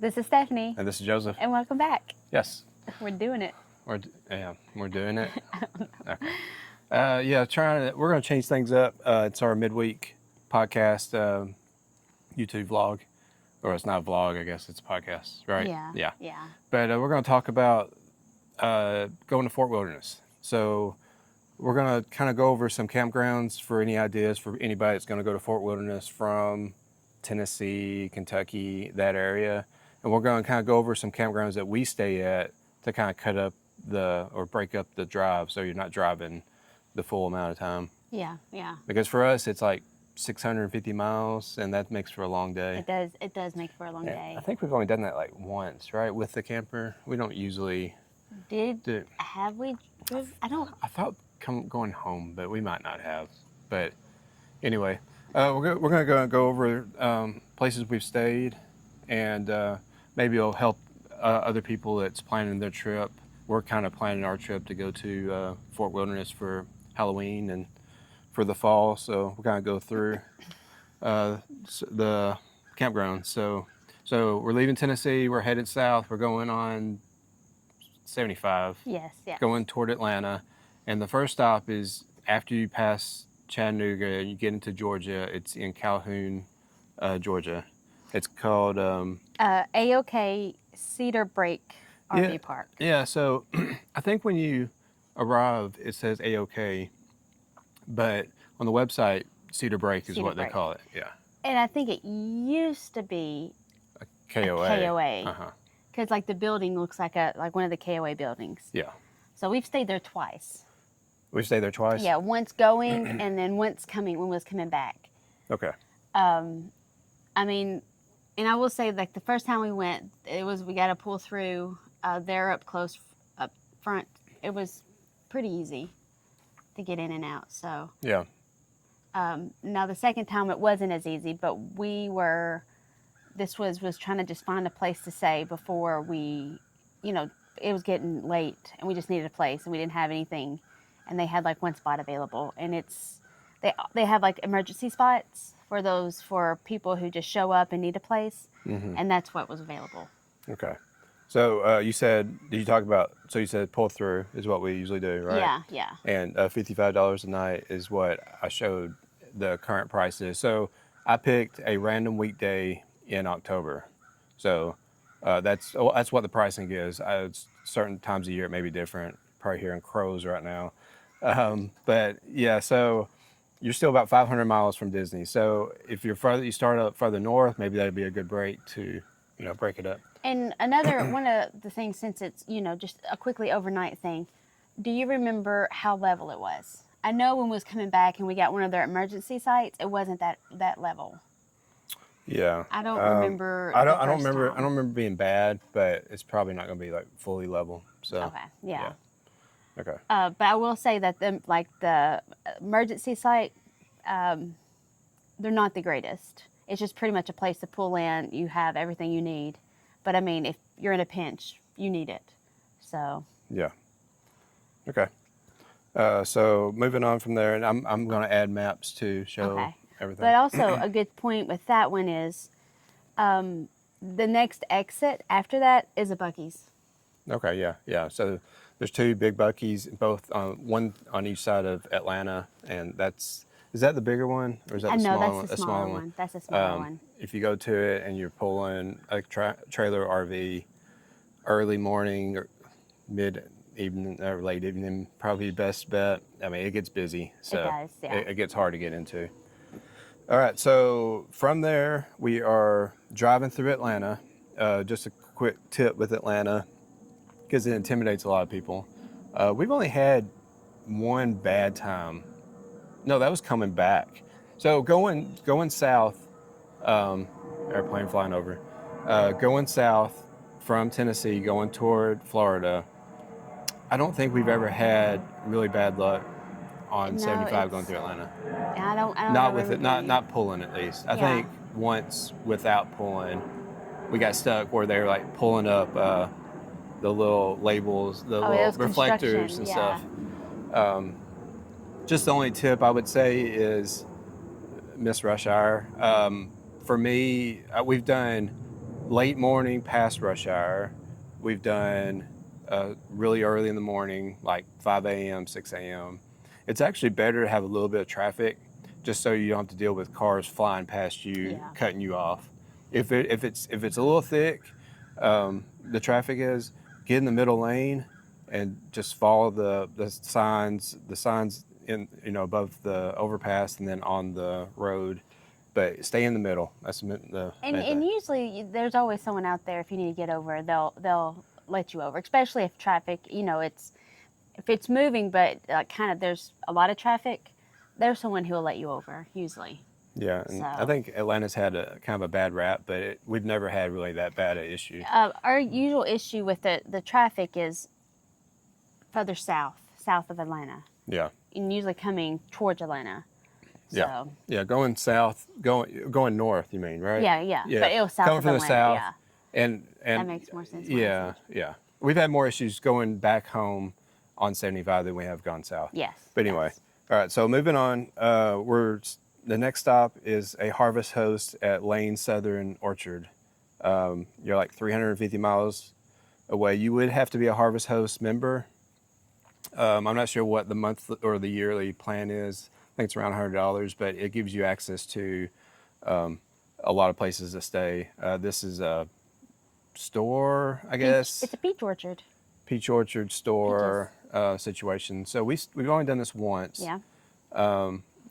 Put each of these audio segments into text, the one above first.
This is Stephanie. And this is Joseph. And welcome back. Yes. We're doing it. We're doing it. Okay. We're going to change things up. It's our midweek podcast, YouTube vlog. Or it's not a vlog, I guess it's a podcast, right? Yeah. But we're going to talk about going to Fort Wilderness. So we're going to kind of go over some campgrounds for any ideas for anybody that's going to go to Fort Wilderness from Tennessee, Kentucky, that area. And we're going to kind of go over some campgrounds that we stay at to kind of break up the drive so you're not driving the full amount of time. Yeah. Because for us, it's like 650 miles, and that makes for a long day. It does make for a long day. I think we've only done that like once, right? With the camper. We don't usually Have we? I thought going home, but we might not have. But anyway, we're going to go over places we've stayed, and maybe it'll help other people that's planning their trip. We're kind of planning our trip to go to Fort Wilderness for Halloween and for the fall, so we're going to go through the campground. So we're leaving Tennessee. We're headed south. We're going on 75. Yes. Going toward Atlanta, and the first stop is after you pass Chattanooga and you get into Georgia. It's in Calhoun, Georgia. It's called AOK Cedar Break RV Park. Yeah, so I think when you arrive, it says AOK, but on the website, Cedar Break is what they call it. Yeah. And I think it used to be a KOA. KOA. Because like the building looks like one of the KOA buildings. Yeah. So we've stayed there twice. We've stayed there twice? Yeah, once going and then once when we was coming back. Okay. I mean, and I will say, like, the first time we went, we got to pull through there up close, up front. It was pretty easy to get in and out, so. Yeah. Now, the second time, it wasn't as easy, but this was trying to just find a place to stay before it was getting late, and we just needed a place, and we didn't have anything, and they had, like, one spot available, and they have, like, emergency spots for people who just show up and need a place, and that's what was available. Okay. So you said pull through is what we usually do, right? Yeah. And $55 a night is what I showed the current prices. So I picked a random weekday in October. So that's what the pricing is. Certain times of year it may be different. Probably here in Crows right now. But yeah, so you're still about 500 miles from Disney. So if you start up further north, maybe that'd be a good break to, break it up. And another one of the things, since it's, just a quickly overnight thing, do you remember how level it was? I know when we was coming back and we got one of their emergency sites, it wasn't that level. Yeah. I don't remember. I don't remember being bad, but it's probably not going to be like fully level. So. Okay. Yeah. Okay. But I will say that the emergency site, they're not the greatest. It's just pretty much a place to pull in. You have everything you need. But I mean, if you're in a pinch, you need it. So. Yeah. Okay. So moving on from there, and I'm going to add maps to show everything. But also a good point with that one is, the next exit after that is a Buc-ee's. Okay. Yeah. So there's two big Buc-ee's, both one on each side of Atlanta, and is that the bigger one, or is that the smaller one? No, that's the smaller one. That's the smaller one. If you go to it and you're pulling a trailer RV early morning or mid-evening or late evening, probably best bet. I mean, it gets busy. So it does, yeah. It gets hard to get into. All right, so from there, we are driving through Atlanta. Just a quick tip with Atlanta, because it intimidates a lot of people. We've only had one bad time. No, that was coming back. So going south, airplane flying over, going south from Tennessee, going toward Florida, I don't think we've ever had really bad luck on 75 going through Atlanta. I don't not with it, not pulling at least. I think once without pulling, we got stuck where they were like pulling up the little labels, the little reflectors and stuff. Just the only tip I would say is miss rush hour. For me, we've done late morning past rush hour. We've done really early in the morning, like 5 a.m., 6 a.m. It's actually better to have a little bit of traffic just so you don't have to deal with cars flying past you, Yeah. cutting you off. If it's a little thick, the traffic is, get in the middle lane and just follow the signs in above the overpass and then on the road, but stay in the middle. That's the And main thing. usually there's always someone out there if you need to get over. They'll let you over, especially if traffic. If it's moving, but kind of there's a lot of traffic. There's someone who will let you over usually. Yeah, and I So. think Atlanta's had a kind of a bad rap, but we've never had really that bad an issue. Our usual issue with the traffic is further south of Atlanta, Yeah, and usually coming towards Atlanta. yeah, So. yeah. Going south, going north. You mean, right? Yeah. But it was south coming of from Atlanta. the south, Yeah. and That makes more sense. When I Yeah, say. yeah. We've had more issues going back home on 75 than we have gone south. Yes. But anyway, yes. all right. So moving on, the next stop is a harvest host at Lane Southern Orchard. You're like 350 miles away. You would have to be a harvest host member. I'm not sure what the month or the yearly plan is. I think it's around $100, but it gives you access to a lot of places to stay. This is a store, I guess. It's a peach orchard. Peach orchard store situation. So we've only done this once. Yeah.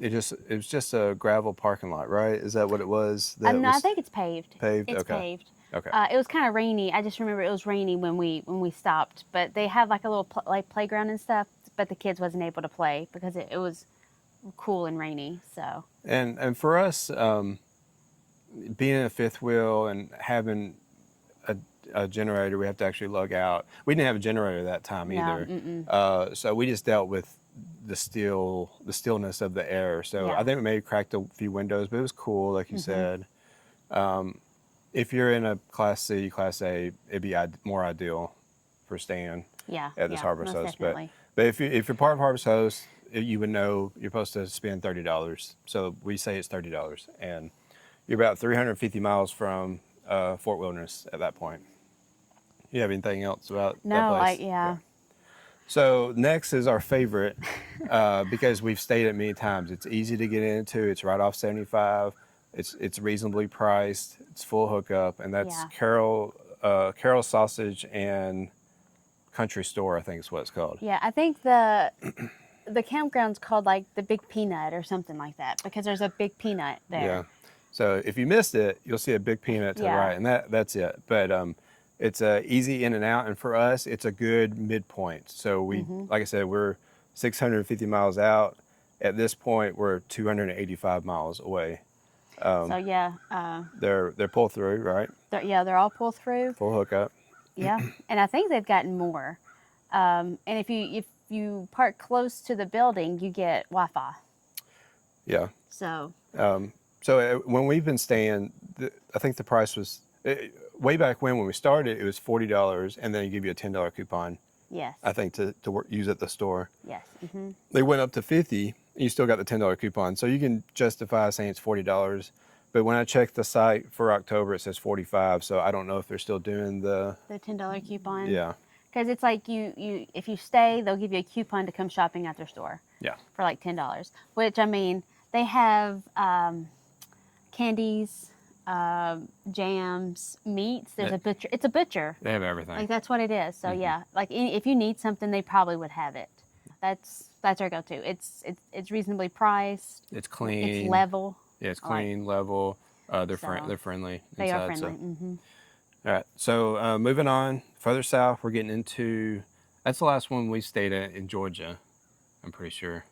It was just a gravel parking lot, right? Is that what it was? No, I think it's paved. Paved? It's Okay. paved. Okay. It was kind of rainy. I just remember it was rainy when we stopped. But they had like a little playground and stuff. But the kids wasn't able to play because it was cool and rainy. So. And for us, being in a fifth wheel and having a generator, we have to actually lug out. We didn't have a generator that time either. So we just dealt with the stillness of the air. So Yeah. I think we maybe cracked a few windows, but it was cool, like you said. If you're in a Class C, Class A, it'd be more ideal for staying at this Harvest most Host. definitely. But if you're part of Harvest Host, you would know you're supposed to spend $30. So we say it's $30, and you're about 350 miles from Fort Wilderness at that point. You have anything else about that place? Yeah. So next is our favorite because we've stayed at many times. It's easy to get into. It's right off 75. It's reasonably priced. It's full hookup, and that's Carol Sausage and Country Store, I think is what it's called. Yeah, I think the campground's called like the Big Peanut or something like that because there's a big peanut there. Yeah. So if you missed it, you'll see a big peanut to the right, and that's it. But it's easy in and out, and for us, it's a good midpoint. So we, like I said, we're 650 miles out. At this point, we're 285 miles away. They're pull through, right? They're all pull through. Full hookup. Yeah, and I think they've gotten more. And if you park close to the building, you get Wi-Fi. Yeah. So. So when we've been staying, I think the price was way back when we started. It was $40, and then they give you a $10 coupon. Yes. I think to use at the store. Yes. Mm-hmm. They went up to $50, and you still got the $10 coupon, so you can justify saying it's $40. But when I checked the site for October, it says $45. So I don't know if they're still doing the $10 coupon. Yeah. Because it's like you if you stay, they'll give you a coupon to come shopping at their store. Yeah. For like $10, which I mean they have candies, jams, meats. There's a butcher. It's a butcher. They have everything. Like that's what it is. So yeah, like if you need something, they probably would have it. That's our go-to. It's reasonably priced. It's clean. It's level. Yeah, it's clean, level. They're friendly. They inside, are friendly. So. Mm-hmm. All right. So moving on further south, we're getting into. That's the last one we stayed at in Georgia. I'm pretty sure.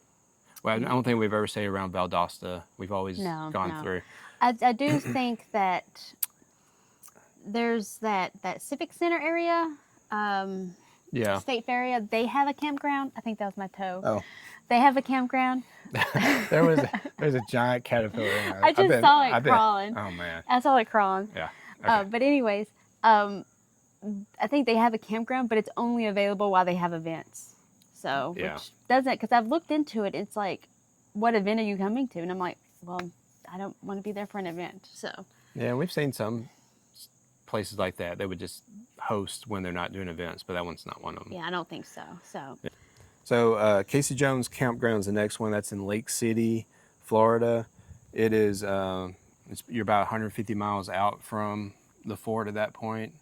Well, I don't think we've ever stayed around Valdosta. We've always gone through. I do think that there's that Civic Center area, State Fair area. They have a campground. I think that was my toe. Oh. They have a campground. There's a giant caterpillar in there. I just saw it crawling. Oh man. I saw it crawling. Yeah. Okay. But anyways, I think they have a campground, but it's only available while they have events. So, which doesn't, because I've looked into it. It's like, what event are you coming to? And I'm like, well, I don't want to be there for an event. So. Yeah, we've seen some places like that, they would just host when they're not doing events, but that one's not one of them. Yeah, I don't think so. So So Casey Jones Campground is the next one. That's in Lake City, Florida. It is you're about 150 miles out from the fort at that point.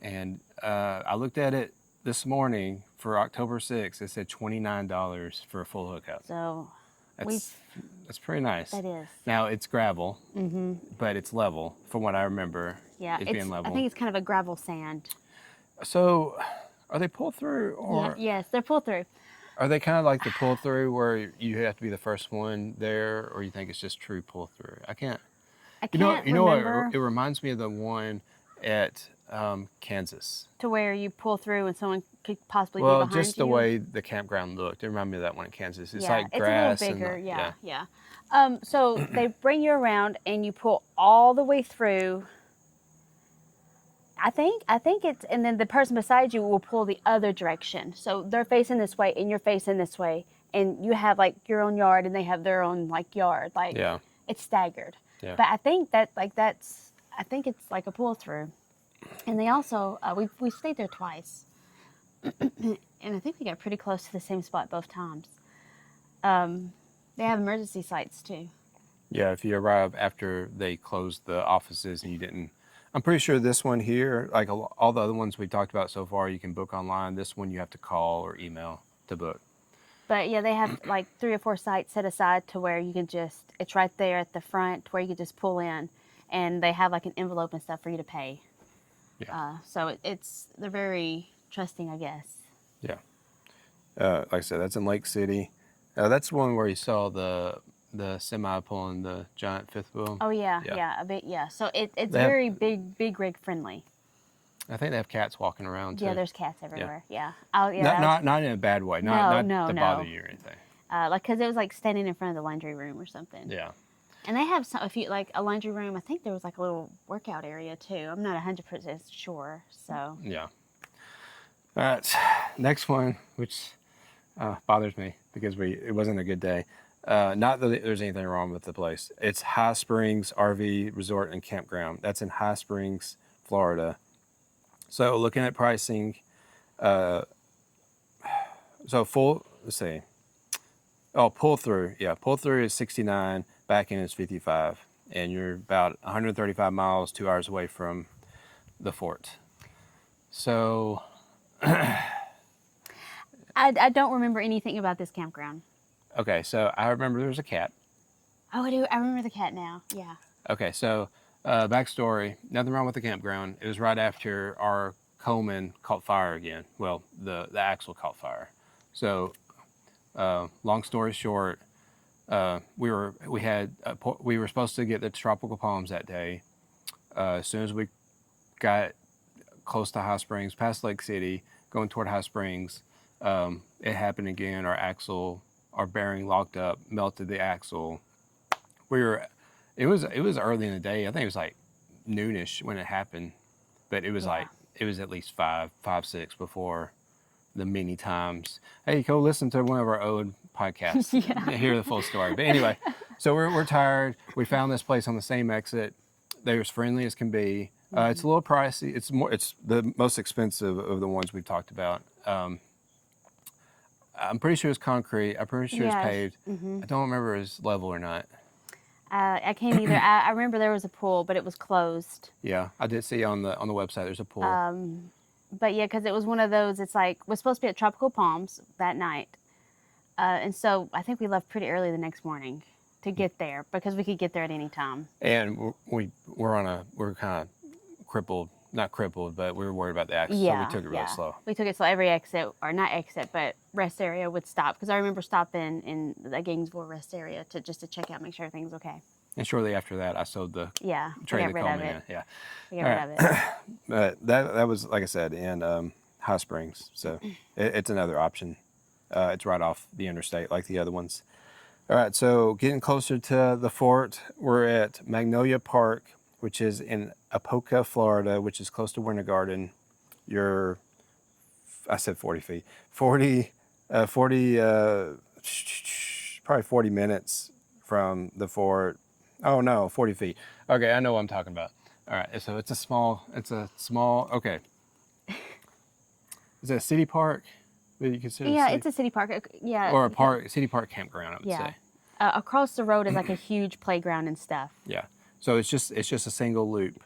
And I looked at it this morning for October 6th. It said $29 for a full hookup. so That's pretty nice. that is. Now it's gravel, but it's level from what I remember. Yeah, it's being level. I think it's kind of a gravel sand. So, are they pull through or Yes, they're pull through. are they kind of like the pull through where you have to be the first one there, or you think it's just true pull through? I can't. I You can't know remember what? It reminds me of the one at Kansas. to where you pull through and someone could possibly be Well, behind just the you. way the campground looked. It reminded me of that one in Kansas. It's Yeah, like it's grass a little bigger. and Yeah. So they bring you around and you pull all the way through. I think it's, and then the person beside you will pull the other direction. So they're facing this way and you're facing this way, and you have like your own yard and they have their own like yard. Like Yeah. it's staggered. Yeah. But I think I think it's like a pull through. And they also we stayed there twice, and I think we got pretty close to the same spot both times. They have emergency sites too. Yeah, if you arrive after they closed the offices and you didn't, I'm pretty sure this one here, like all the other ones we talked about so far, you can book online. This one you have to call or email to book. But yeah, they have like 3 or 4 sites set aside to where you can just, it's right there at the front where you can just pull in, and they have like an envelope and stuff for you to pay. Yeah. So they're very trusting, I guess. Yeah. Like I said, that's in Lake City. That's the one where you saw the semi pulling the giant fifth wheel. Oh yeah, a bit, yeah. So it's very big rig friendly. I think they have cats walking around too. Yeah, there's cats everywhere. Yeah. Oh yeah. Not in a bad way. Not to bother you or anything. Like, cause it was like standing in front of the laundry room or something. Yeah. And they have a laundry room. I think there was like a little workout area too. I'm not 100% sure. So. Yeah. All right. Next one, which bothers me because it wasn't a good day. Not that there's anything wrong with the place. It's High Springs RV Resort and Campground. That's in High Springs, Florida. So looking at pricing, pull through. Yeah, pull through is $69, back in is $55, and you're about 135 miles, 2 hours away from the fort. So I don't remember anything about this campground. okay, so I remember there was a cat. Oh, I do. I remember the cat now. Yeah. Okay, so backstory, nothing wrong with the campground. It was right after our Coleman caught fire again. Well, the axle caught fire. So long story short, we were supposed to get the tropical palms that day. As soon as we got close to High Springs, past Lake City, going toward High Springs, it happened again. Our bearing locked up, melted the axle. It was early in the day. I think it was like noonish when it happened, but it was it was at least 6 before the many times. Hey, go listen to one of our old podcasts. Hear the full story. But anyway, so we're tired. We found this place on the same exit. They're as friendly as can be. It's a little pricey. It's the most expensive of the ones we've talked about. I'm pretty sure it's concrete. I'm pretty sure it's paved. I don't remember if it's level or not. I can't either. I remember there was a pool, but it was closed. Yeah, I did see on the website there's a pool. But yeah, because it was one of those. It's like we're supposed to be at Tropical Palms that night, and so I think we left pretty early the next morning to get there because we could get there at any time. And we're kind of crippled. Not crippled, but we were worried about the axle, so we took it real slow. We took it slow. Every exit, or not exit, but rest area would stop. Because I remember stopping in the Gainesville rest area to check out, make sure everything's okay. And shortly after that, I sold the trade the Coleman in. Yeah, we got rid of it. But that was, like I said, in High Springs, so it's another option. It's right off the interstate, like the other ones. All right, so getting closer to the fort, we're at Magnolia Park, which is in Apoca, Florida, which is close to Winter Garden. I said 40 feet. 40, probably 40 minutes from the fort. Oh no, 40 feet. Okay, I know what I'm talking about. All right. So it's a small. Okay. Is it a city park? Would you consider? Yeah, city? it's a city park. Yeah. Or a park, city park campground, I would Yeah. say. Across the road is like a huge playground and stuff. Yeah. So it's just a single loop,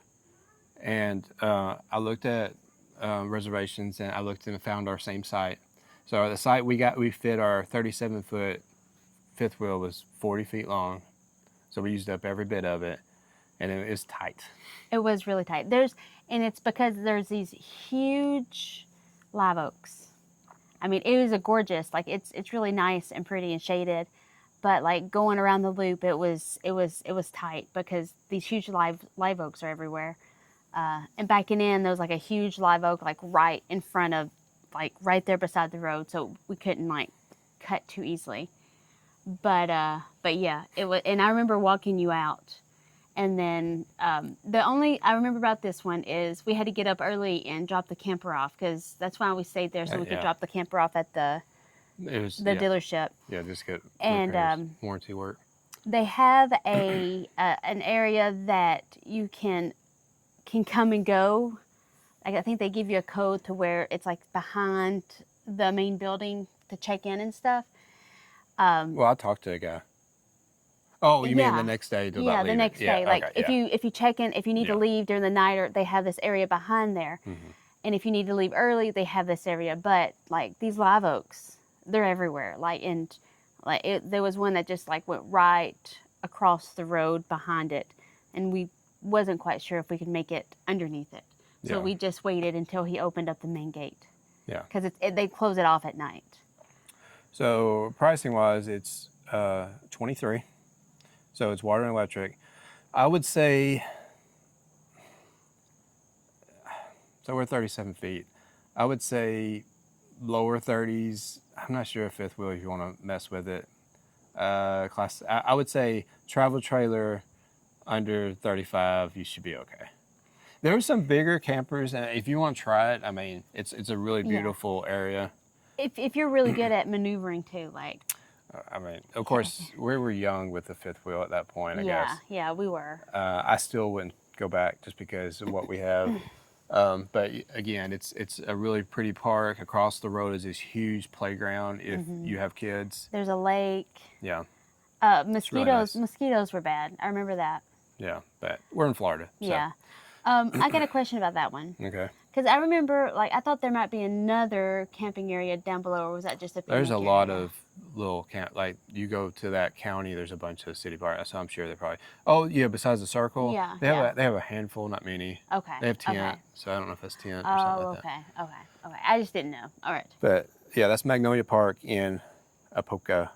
and I looked at reservations, and I looked and found our same site. So the site we fit our 37-foot fifth wheel was 40 feet long, so we used up every bit of it, and it was tight. It was really tight. And it's because there's these huge live oaks. I mean, it was a gorgeous, like it's really nice and pretty and shaded, but like going around the loop, it was tight because these huge live oaks are everywhere. And backing in, there was like a huge live oak like right in front of, like right there beside the road, so we couldn't like cut too easily. But yeah, it was. And I remember walking you out, and then the only I remember about this one is we had to get up early and drop the camper off because that's why we stayed there, so we could Yeah. drop the camper off at the dealership. Yeah, just get And repairs, warranty work. they have an area that you can come and go. Like, I think they give you a code to where it's like behind the main building to check in and stuff. Well, I talked to a guy. Oh, you mean Yeah. the next day? Yeah, the next day. Like okay, if you check in, if you need to leave during the night, or they have this area behind there, and if you need to leave early, they have this area. But like these live oaks, they're everywhere. There was one that just like went right across the road behind it, and we wasn't quite sure if we could make it underneath it. So we just waited until he opened up the main gate. Yeah. Because they close it off at night. So pricing wise, it's 23. So it's water and electric. I would say, so we're 37 feet. I would say lower 30s. I'm not sure if fifth wheel if you want to mess with it. I would say travel trailer under 35, you should be okay. There are some bigger campers, and if you want to try it, I mean, it's a really beautiful area. If you're really good at maneuvering too, like. I mean, of course, we were young with the fifth wheel at that point, I guess. Yeah, we were. I still wouldn't go back just because of what we have. But again, it's a really pretty park. Across the road is this huge playground if you have kids. There's a lake. Yeah. Mosquitoes really nice. Mosquitoes were bad. I remember that. Yeah, but we're in Florida. So. Yeah. I got a question about that one. Okay. Because I remember, like, I thought there might be another camping area down below, or was that just a picnic There's a area? lot of little camp. Like you go to that county, there's a bunch of city parks. So I'm sure they probably. Oh yeah, besides the circle. Yeah. They have a handful, not many. Okay. They have tent, Okay. so I don't know if that's tent or something like that. Okay. I just didn't know. All right. But yeah, that's Magnolia Park in Apoca.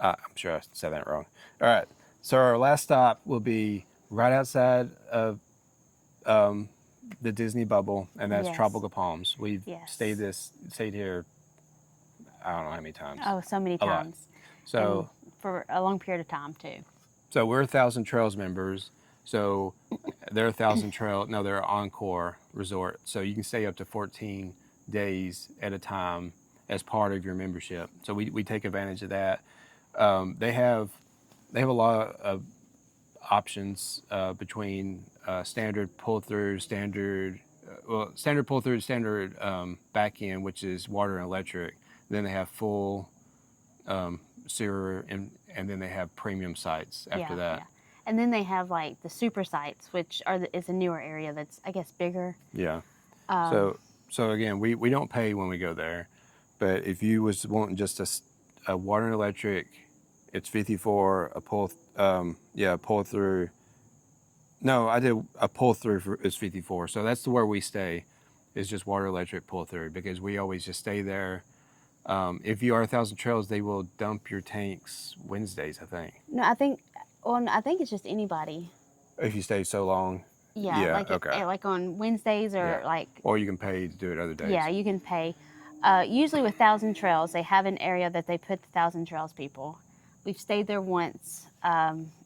I'm sure I said that wrong. All right. So our last stop will be right outside of the Disney bubble, and that's Yes. Tropical Palms. We've Yes. stayed here. I don't know how many times. Oh, so many A lot. times. So And for a long period of time too. so we're 1,000 Trails members. So they're 1,000 Trail. No, they're Encore Resort. So you can stay up to 14 days at a time as part of your membership. So we take advantage of that. They have a lot of options between standard pull through, standard pull through, standard back end, which is water and electric. Then they have full sewer, and then they have premium sites after that. Yeah. And then they have like the super sites, which is a newer area that's, I guess, bigger. Yeah. So again, we don't pay when we go there, but if you was wanting just a water and electric, it's 54. A pull through. No, I did a pull through is 54. So that's where we stay, is just water electric pull through, because we always just stay there. If you are 1,000 Trails, they will dump your tanks Wednesdays, I think. No, I think it's just anybody. If you stay so long. Yeah. Yeah, Like okay. like on Wednesdays or Yeah. like. Or you can pay to do it other days. Yeah, you can pay. Usually with 1,000 Trails, they have an area that they put the 1,000 Trails people. We've stayed there once.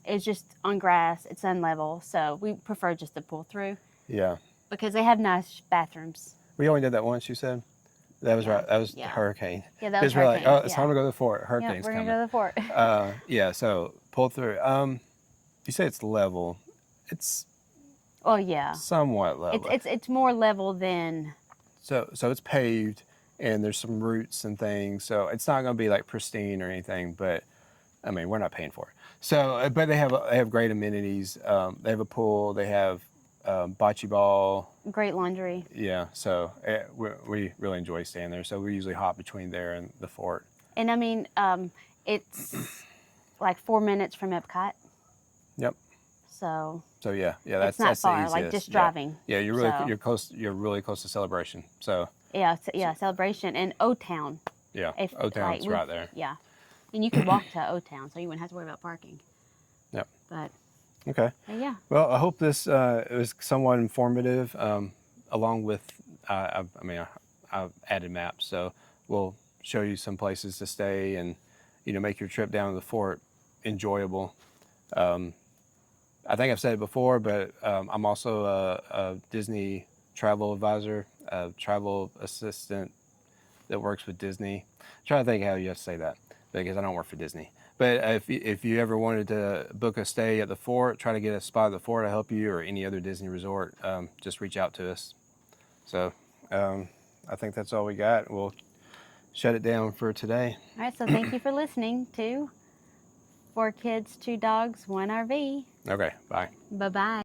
It's just on grass. It's unlevel, so we prefer just to pull through Yeah. because they have nice bathrooms. We only did that once, you said? That was right. That was Yeah. Hurricane. Yeah, that was Because we're like, hurricane. oh, it's time to go to the fort. Hurricane's we're coming. gonna go to the fort. Yeah, so pull through. You say it's level. It's Oh yeah, somewhat level. it's more level than. So it's paved, and there's some roots and things. So it's not going to be like pristine or anything. But I mean, we're not paying for it. So, but they have great amenities. They have a pool. They have bocce ball. Great laundry. Yeah. So we really enjoy staying there. So we usually hop between there and the fort. And I mean, it's like 4 minutes from Epcot. Yep. So yeah, it's not that's far. the easiest. Like just driving. Yeah, you're close. You're really close to Celebration. So yeah, Celebration and O Town. yeah, O Town's right there. Yeah, and you could walk to O Town, so you wouldn't have to worry about parking. Yep. But okay. Yeah. Well, I hope this was somewhat informative. Along with, I've added maps, so we'll show you some places to stay and make your trip down to the fort enjoyable. I think I've said it before, but I'm also a Disney travel advisor, a travel assistant that works with Disney. I'm trying to think how you have to say that because I don't work for Disney. But if you ever wanted to book a stay at the fort, try to get a spot at the fort to help you or any other Disney resort, just reach out to us. So I think that's all we got. We'll shut it down for today. All right, so thank you for listening to 4 Kids, 2 Dogs, 1 RV. Okay, bye. Bye-bye.